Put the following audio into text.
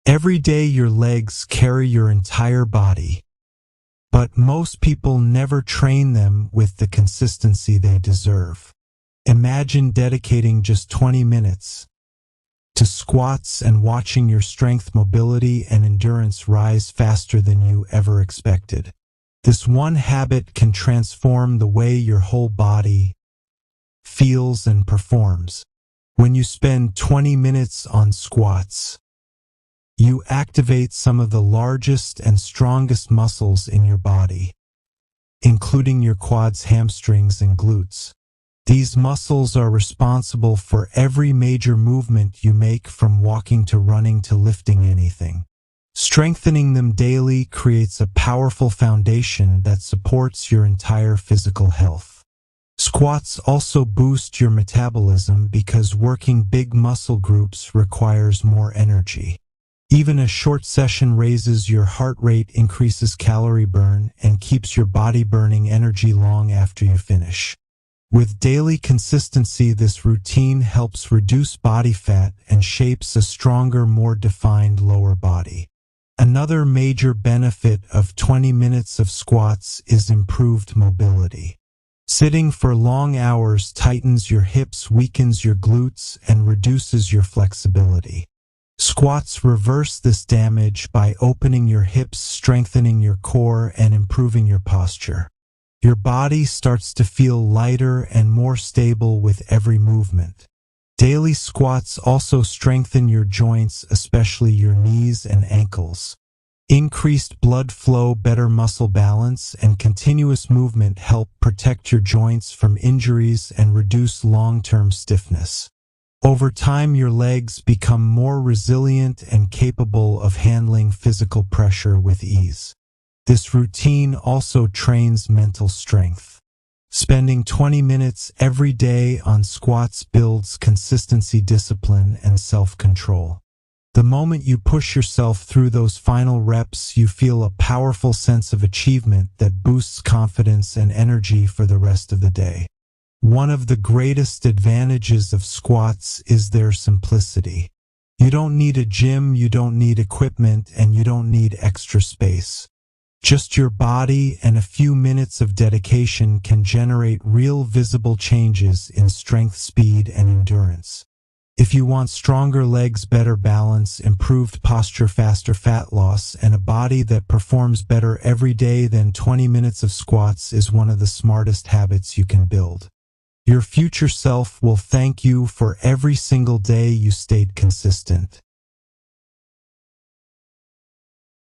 Every day your legs carry your entire body, but most people never train them with the consistency they deserve. Imagine dedicating just 20 minutes to squats and watching your strength, mobility, and endurance rise faster than you ever expected. This one habit can transform the way your whole body feels and performs. When you spend 20 minutes on squats, you activate some of the largest and strongest muscles in your body, including your quads, hamstrings, and glutes. These muscles are responsible for every major movement you make, from walking to running to lifting anything. Strengthening them daily creates a powerful foundation that supports your entire physical health. Squats also boost your metabolism because working big muscle groups requires more energy. Even a short session raises your heart rate, increases calorie burn, and keeps your body burning energy long after you finish. With daily consistency, this routine helps reduce body fat and shapes a stronger, more defined lower body. Another major benefit of 20 minutes of squats is improved mobility. Sitting for long hours tightens your hips, weakens your glutes, and reduces your flexibility. Squats reverse this damage by opening your hips, strengthening your core, and improving your posture. Your body starts to feel lighter and more stable with every movement. Daily squats also strengthen your joints, especially your knees and ankles. Increased blood flow, better muscle balance, and continuous movement help protect your joints from injuries and reduce long-term stiffness. Over time, your legs become more resilient and capable of handling physical pressure with ease. This routine also trains mental strength. Spending 20 minutes every day on squats builds consistency, discipline, and self-control. The moment you push yourself through those final reps, you feel a powerful sense of achievement that boosts confidence and energy for the rest of the day. One of the greatest advantages of squats is their simplicity. You don't need a gym, you don't need equipment, and you don't need extra space. Just your body and a few minutes of dedication can generate real visible changes in strength, speed, and endurance. If you want stronger legs, better balance, improved posture, faster fat loss, and a body that performs better every day, then 20 minutes of squats is one of the smartest habits you can build. Your future self will thank you for every single day you stayed consistent.